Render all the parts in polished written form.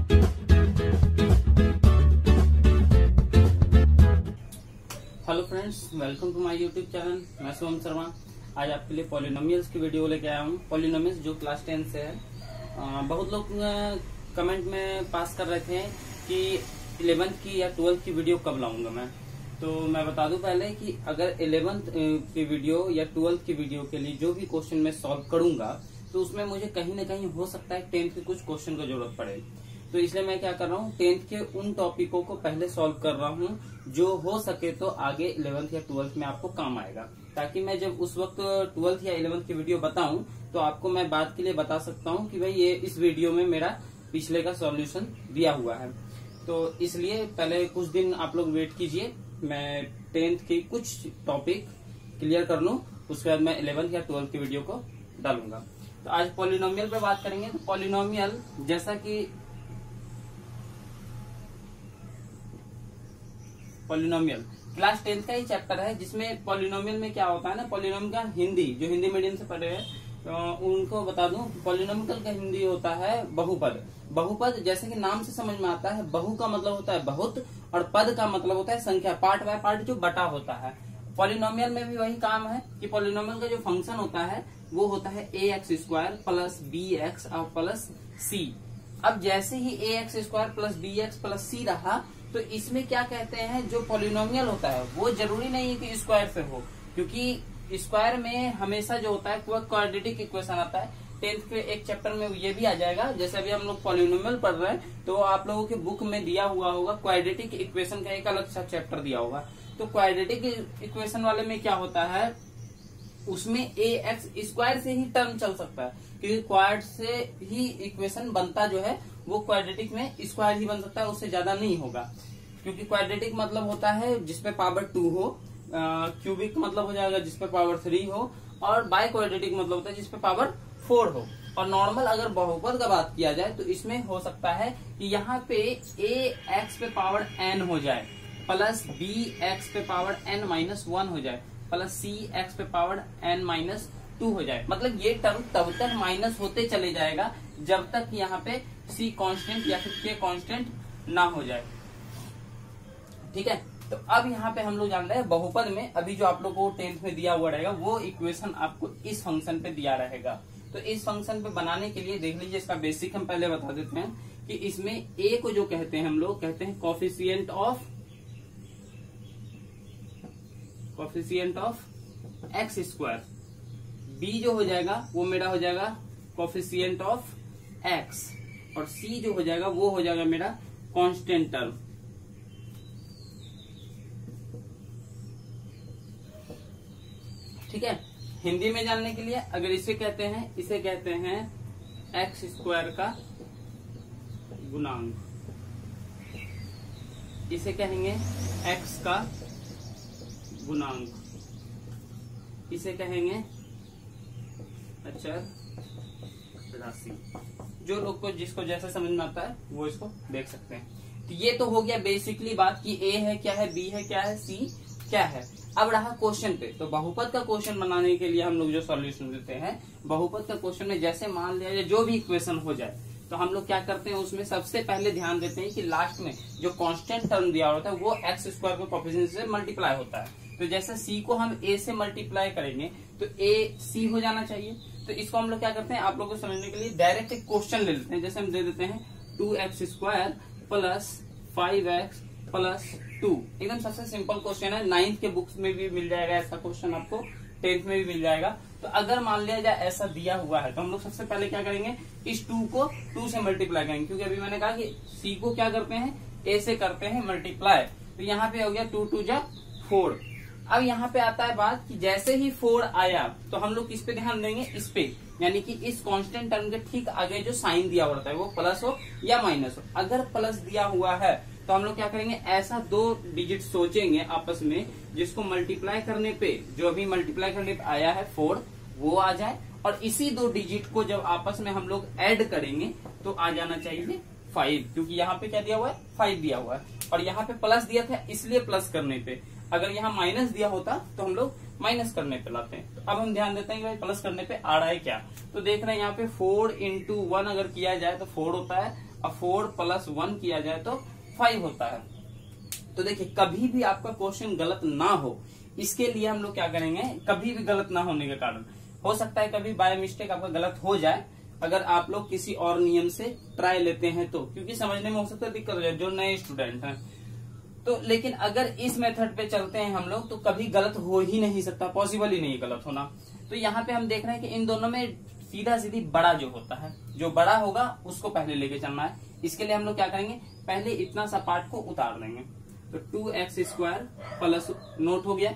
Hello friends, welcome to my YouTube channel. मैं सोम शर्मा। आज आपके लिए पॉलिनोमियल्स की वीडियो लेके आया हूँ। पॉलिनोमियल्स जो क्लास 10 से है। बहुत लोग कमेंट में पास कर रहे थे कि 11th की या 12th की वीडियो कब लाऊंगा मैं। तो मैं बता दूं पहले कि अगर 11th की वीडियो या 12th की वीडियो के लिए जो भी क्वेश्चन मैं सॉल्व करूंगा तो उसमें मुझे कहीं ना कहीं हो सकता है 10th के कुछ क्वेश्चन का जरूरत पड़े। तो इसलिए मैं क्या कर रहा हूँ, 10th के उन टॉपिकों को पहले सॉल्व कर रहा हूँ जो हो सके तो आगे 11th या 12th में आपको काम आएगा, ताकि मैं जब उस वक्त 12th या 11th की वीडियो बताऊं तो आपको मैं बात के लिए बता सकता हूँ कि भाई ये इस वीडियो में मेरा पिछले का सॉल्यूशन दिया हुआ है। तो इसलिए पहले कुछ दिन आप लोग वेट कीजिए, मैं 10th की कुछ टॉपिक क्लियर कर लूं, उसके बाद मैं 11th या 12th की वीडियो को डालूंगा। तो आज पॉलिनोमियल पे बात करेंगे। तो पॉलिनोमियल जैसा कि पॉलिनोमियल क्लास 10th का ही चैप्टर है, जिसमें पॉलिनोमियल में क्या होता है ना, पॉलिनोमियल का हिंदी जो हिंदी मीडियम से पढ़े हैं तो उनको बता दूं, पॉलिनोमियल का हिंदी होता है बहुपद। बहुपद जैसे कि नाम से समझ में आता है, बहु का मतलब होता है बहुत और पद का मतलब होता है संख्या, पार्ट बाय पार्ट जो बटा होता है। पॉलिनोमियल में भी वही काम है कि पॉलिनोमियल का जो फंक्शन होता है वो होता है ax² प्लस bx और प्लस c। अब जैसे ही ax² plus bx plus c रहा तो इसमें क्या कहते हैं, जो पॉलिनोमियल होता है वो जरूरी नहीं है कि स्क्वायर से हो, क्योंकि स्क्वायर में हमेशा जो होता है वो क्वाड्रेटिक इक्वेशन आता है। 10th के एक चैप्टर में ये भी आ जाएगा। जैसे अभी हम लोग पॉलिनोमियल पढ़ रहे हैं तो आप लोगों के बुक में दिया हुआ होगा क्वाड्रेटिक इक्वेशन का एक अलग सा चैप्टर दिया होगा। तो क्वाड्रेटिक इक्वेशन वाले में क्या होता है, उसमें ax² से ही टर्म चल सकता है, क्योंकि क्वाड से ही इक्वेशन बनता जो है वो क्वाड्रेटिक में स्क्वायर ही बन सकता है, उससे ज्यादा नहीं होगा। क्योंकि क्वाड्रेटिक मतलब होता है जिसपे पावर 2 हो, क्यूबिक मतलब हो जाएगा जिसपे पावर 3 हो, और बाय क्वाड्रेटिक मतलब होता है जिसपे पावर 4 हो। और नॉर्मल अगर बहुपद का बात किया जाए तो इसमें हो सकता है कि यहाँ पे ax पे पावर n हो जाए, प्लस bx पे पावर n-1 हो जाए, प्लस cx पे पावर n-2 हो जाए। मतलब ये टर्म तब तक माइनस होते चले जाएगा जब तक यहाँ पे c कांस्टेंट या फिर k कांस्टेंट ना हो जाए। ठीक है, तो अब यहाँ पे हम लोग जान रहे हैं बहुपद में अभी जो आप लोग को 10th में दिया हुआ रहेगा वो इक्वेशन आपको इस फंक्शन पे दिया रहेगा। तो इस फंक्शन पे बनाने के लिए देख लीजिए, इसका बेसिक हम पहले बता देते हैं कि इसमें a को जो कहते हैं हम लोग कहते हैं कोफिशिएंट ऑफ x²। b जो हो जाएगा वो मेरा हो जाएगा कोफिशिएंट ऑफ x, और c जो हो जाएगा वो हो जाएगा मेरा कांस्टेंट टर्म। ठीक है, हिंदी में जानने के लिए अगर इसे कहते हैं x² का गुणांक, इसे कहेंगे x का गुणांक, इसे कहेंगे अचर राशि। जो लोग को जिसको जैसा समझ में आता है वो इसको देख सकते हैं। तो ये तो हो गया बेसिकली बात कि a है क्या है, b है क्या है, c क्या है। अब रहा क्वेश्चन पे। तो बहुपद का क्वेश्चन बनाने के लिए हम लोग जो सॉल्यूशन देते हैं, बहुपद का क्वेश्चन में जैसे मान लिया जाए जो भी इक्वेशन हो जाए तो हम लोग क्या करते हैं, उसमें सबसे पहले ध्यान देते हैं कि लास्ट में जो कांस्टेंट टर्म दिया होता है वो x² के कोफिशिएंट से मल्टीप्लाई होता है। तो जैसे c को हम a से मल्टीप्लाई करेंगे तो a c हो जाना चाहिए। तो इसको हम लोग क्या करते हैं, आप लोगों को समझने के लिए डायरेक्ट एक क्वेश्चन ले लेते हैं। जैसे हम दे देते हैं 2x² प्लस 5x प्लस 2। एकदम सबसे सिंपल क्वेश्चन है, 9th के बुक्स में भी मिल जाएगा ऐसा क्वेश्चन, आपको 10th में भी मिल जाएगा। तो अगर मान लिया जाए ऐसा दिया हुआ है तो हम लोग सबसे पहले क्या करेंगे, इस 2 को 2 से मल्टीप्लाई करेंगे, क्योंकि अभी मैंने कहा कि c को क्या करते हैं, a से करते हैं मल्टीप्लाई। तो यहाँ पे हो गया 2 2 जा 4। अब यहाँ पे आता है बात कि जैसे ही 4 आया तो हम लोग किस पे ध्यान देंगे, इस पे, यानी कि इस कांस्टेंट टर्म के ठीक आगे जो साइन दिया होता है वो प्लस हो या माइनस हो। अगर प्लस दिया हुआ है तो हम लोग क्या करेंगे, ऐसा 2 डिजिट सोचेंगे आपस में जिसको मल्टीप्लाई करने पे, जो अभी मल्टीप्लाई करने पे आया है 4 वो आ जाए, और इसी 2 डिजिट को जब आपस में हम लोग ऐड करेंगे तो आ जाना चाहिए 5, क्योंकि यहाँ पे क्या दिया हुआ है, 5 दिया हुआ है, और यहाँ पे प्लस दिया था इसलिए प्लस करने पे। अगर यहाँ माइनस दिया होता तो हम लोग माइनस करने पे लाते हैं। तो अब हम ध्यान देते हैं कि भाई प्लस करने पे आ रहा है क्या। तो देख रहे हैं यहाँ पे 4 × 1 अगर किया जाए तो 4 होता है, और 4 + 1 किया जाए तो 5 होता है। तो देखिए कभी भी आपका क्वेश्चन गलत ना हो, इसके लिए हम लोग क्या करेंगे, कभी भी गलत ना होने के कारण, हो सकता है कभी बाय मिस्टेक आपका गलत हो जाए, अगर आप लोग किसी और नियम से ट्राई लेते हैं तो, क्योंकि समझने में हो सकता है दिक्कत हो जाए जो नए स्टूडेंट हैं तो। लेकिन अगर इस मेथड पे चलते हैं हम लोग तो कभी गलत हो ही नहीं सकता, पॉसिबल ही नहीं गलत होना। तो यहाँ पे हम देख रहे हैं कि इन दोनों में सीधा सीधी बड़ा जो होता है, जो बड़ा होगा उसको पहले लेके चलना है। इसके लिए हम लोग क्या करेंगे, पहले इतना सा पार्ट को उतार देंगे। तो 2x² प्लस नोट हो गया।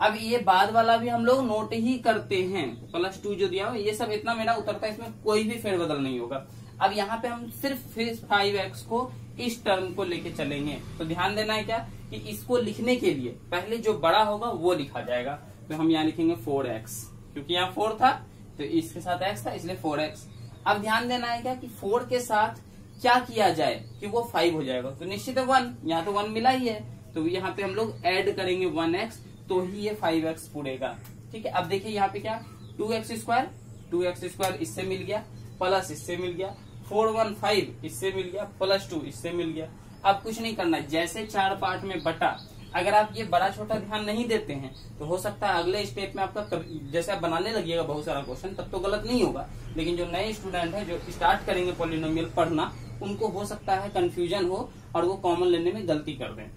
अब ये बाद वाला भी हम लोग नोट ही करते हैं, +2 जो दिया हो ये सब इतना मेरा उतरता है, इसमें कोई भी फेरबदल नहीं होगा। अब यहाँ पे हम सिर्फ फिर 5x को इस टर्म को लेके चलेंगे। तो ध्यान देना है क्या कि इसको लिखने के लिए पहले जो बड़ा होगा वो लिखा जाएगा। तो हम यहाँ लिखेंगे 4x, क्योंकि यहाँ 4 था तो इसके साथ x था इसलिए 4x। अब ध्यान देना है क्या कि 4 के साथ क्या किया जाए कि वो 5 हो जाएगा। तो निश्चित है 1, यहाँ तो 1 मिला ही है, तो यहाँ पे हम लोग ऐड करेंगे 1x तो ही ये 5x पूरेगा। ठीक है, अब देखिए यहाँ पे क्या 2x² इससे मिल गया, प्लस इससे मिल गया, 4 1 5 इससे मिल गया, +2 इससे मिल गया। अब कुछ नहीं करना, जैसे 4 पार्ट में बटा, अगर आप ये बड़ा छोटा ध्यान नहीं देते हैं तो हो सकता है अगले स्टेप में आपका जैसे आप बनाने लगिएगा बहुत सारा क्वेश्चन तब तो गलत नहीं होगा, लेकिन जो नए स्टूडेंट हैं जो स्टार्ट करेंगे पॉलिनोमियल पढ़ना, उनको हो सकता है कंफ्यूजन हो और वो कॉमन लेने में गलती कर दें।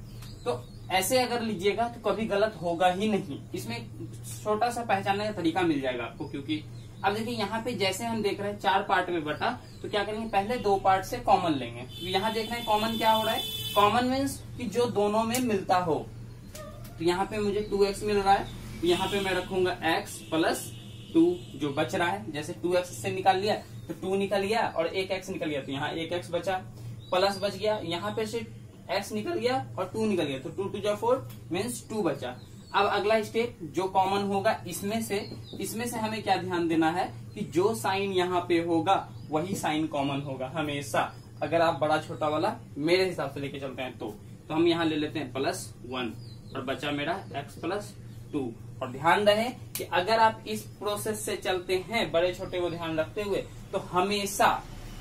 तो ऐसे अगर लीजिएगा तो कभी गलत होगा ही नहीं। इसमें छोटा सा पहचानने का तरीका मिल जाएगा आपको, क्योंकि अब देखिए यहाँ पे जैसे हम देख रहे हैं 4 पार्ट में बटा, तो क्या करेंगे पहले 2 पार्ट से कॉमन लेंगे। तो यहाँ देख रहे हैं कॉमन क्या हो रहा है, कॉमन मीन्स कि जो दोनों में मिलता हो। तो यहाँ पे मुझे 2x मिल रहा है, तो यहाँ पे मैं रखूंगा x + 2 जो बच रहा है। जैसे 2x से निकाल लिया तो 2 निकल गया और एक x निकल गया, तो यहाँ 1x बचा, प्लस बच गया, यहाँ पे से x निकल गया और 2 निकल गया, तो 2 2 4 मीन्स 2 बचा। अब अगला स्टेप जो कॉमन होगा इसमें से हमें क्या ध्यान देना है कि जो साइन यहाँ पे होगा वही साइन कॉमन होगा हमेशा, अगर आप बड़ा छोटा वाला मेरे हिसाब से लेके चलते हैं तो हम यहाँ ले लेते हैं +1 और बचा मेरा x + 2। और ध्यान रहे कि अगर आप इस प्रोसेस से चलते हैं बड़े छोटे को ध्यान रखते हुए, तो हमेशा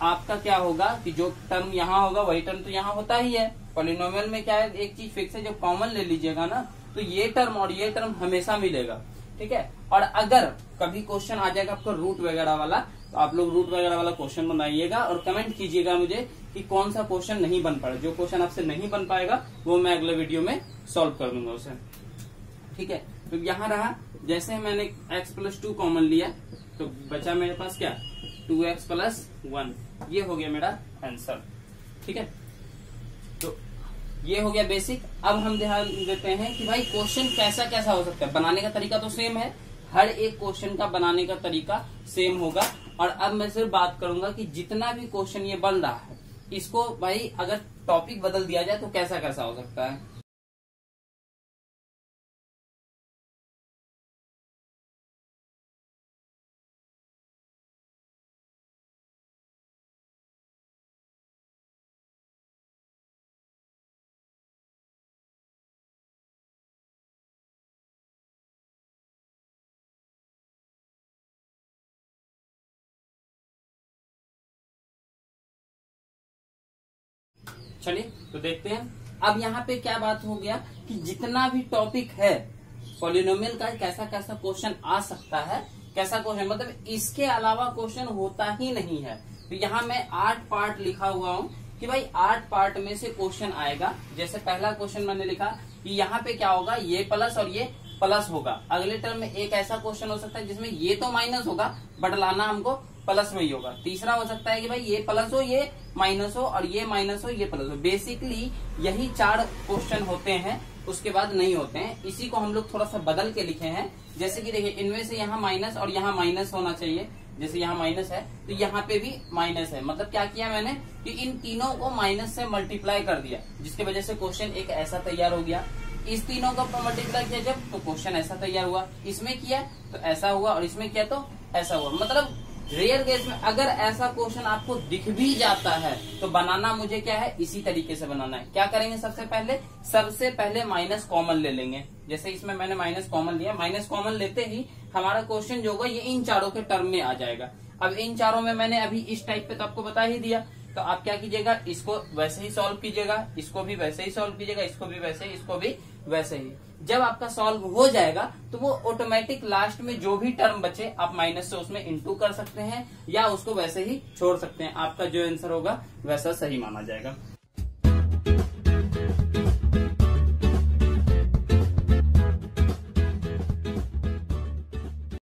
आपका क्या होगा कि जो टर्म यहाँ होगा वही टर्म तो यहाँ होता ही है। पॉलिनोमियल में क्या है, एक चीज फिक्स है, जब कॉमन ले लीजिएगा ना तो ये टर्म और ये टर्म हमेशा मिलेगा। ठीक है, और अगर कभी क्वेश्चन आ जाएगा आपका रूट वगैरह वाला, तो आप लोग रूट वगैरह वाला क्वेश्चन बनाइएगा और कमेंट कीजिएगा मुझे कि कौन सा क्वेश्चन नहीं बन पा रहा। जो क्वेश्चन आपसे नहीं बन पाएगा वो मैं अगले वीडियो में सॉल्व कर दूंगा उसे। ठीक है, तो यहाँ रहा, जैसे मैंने x + 2 कॉमन लिया तो बचा मेरे पास क्या 2x + 1, ये हो गया मेरा आंसर। ठीक है, तो ये हो गया बेसिक। अब हम ध्यान देते हैं कि भाई क्वेश्चन कैसा कैसा हो सकता है। बनाने का तरीका तो सेम है, हर एक क्वेश्चन का बनाने का तरीका सेम होगा। और अब मैं सिर्फ बात करूंगा कि जितना भी क्वेश्चन ये बन रहा है इसको भाई अगर टॉपिक बदल दिया जाए तो कैसा कैसा हो सकता है। चलिए तो देखते हैं। अब यहाँ पे क्या बात हो गया कि जितना भी टॉपिक है पॉलिनोमियल का कैसा कैसा क्वेश्चन आ सकता है, कैसा क्वेश्चन मतलब इसके अलावा क्वेश्चन होता ही नहीं है। तो यहाँ मैं 8 पार्ट लिखा हुआ हूँ कि भाई 8 पार्ट में से क्वेश्चन आएगा। जैसे पहला क्वेश्चन मैंने लिखा कि यहाँ पे क्या होगा, ये प्लस और ये प्लस होगा। अगले टर्म में एक ऐसा क्वेश्चन हो सकता है जिसमें ये तो माइनस होगा बट लाना हमको प्लस में ही होगा। तीसरा हो सकता है कि भाई ये प्लस हो ये माइनस हो और ये माइनस हो ये प्लस हो। बेसिकली यही 4 क्वेश्चन होते हैं, उसके बाद नहीं होते हैं। इसी को हम लोग थोड़ा सा बदल के लिखे हैं। जैसे कि देखिए इनमें से यहाँ माइनस और यहाँ माइनस होना चाहिए। जैसे यहाँ माइनस है तो यहाँ पे भी माइनस है। मतलब क्या किया मैंने कि इन तीनों को माइनस से मल्टीप्लाई कर दिया, जिसकी वजह से क्वेश्चन एक ऐसा तैयार हो गया। इस तीनों को मल्टीप्लाई किया जब तो क्वेश्चन ऐसा तैयार हुआ। इसमें किया तो ऐसा हुआ और इसमें किया तो ऐसा हुआ। मतलब रेयर केस में अगर ऐसा क्वेश्चन आपको दिख भी जाता है तो बनाना मुझे क्या है, इसी तरीके से बनाना है। क्या करेंगे, सबसे पहले माइनस कॉमन ले लेंगे। जैसे इसमें मैंने माइनस कॉमन लिया, माइनस कॉमन लेते ही हमारा क्वेश्चन जो होगा ये इन चारों के टर्म में आ जाएगा। अब इन चारों में मैंने अभी इस टाइप पे तो आपको बता ही दिया, तो आप क्या कीजिएगा, इसको वैसे ही सॉल्व कीजिएगा, इसको भी वैसे ही सॉल्व कीजिएगा, इसको भी वैसे ही, इसको भी वैसे ही। जब आपका सॉल्व हो जाएगा तो वो ऑटोमेटिक लास्ट में जो भी टर्म बचे आप माइनस से उसमें इंटू कर सकते हैं या उसको वैसे ही छोड़ सकते हैं। आपका जो आंसर होगा वैसा सही माना जाएगा।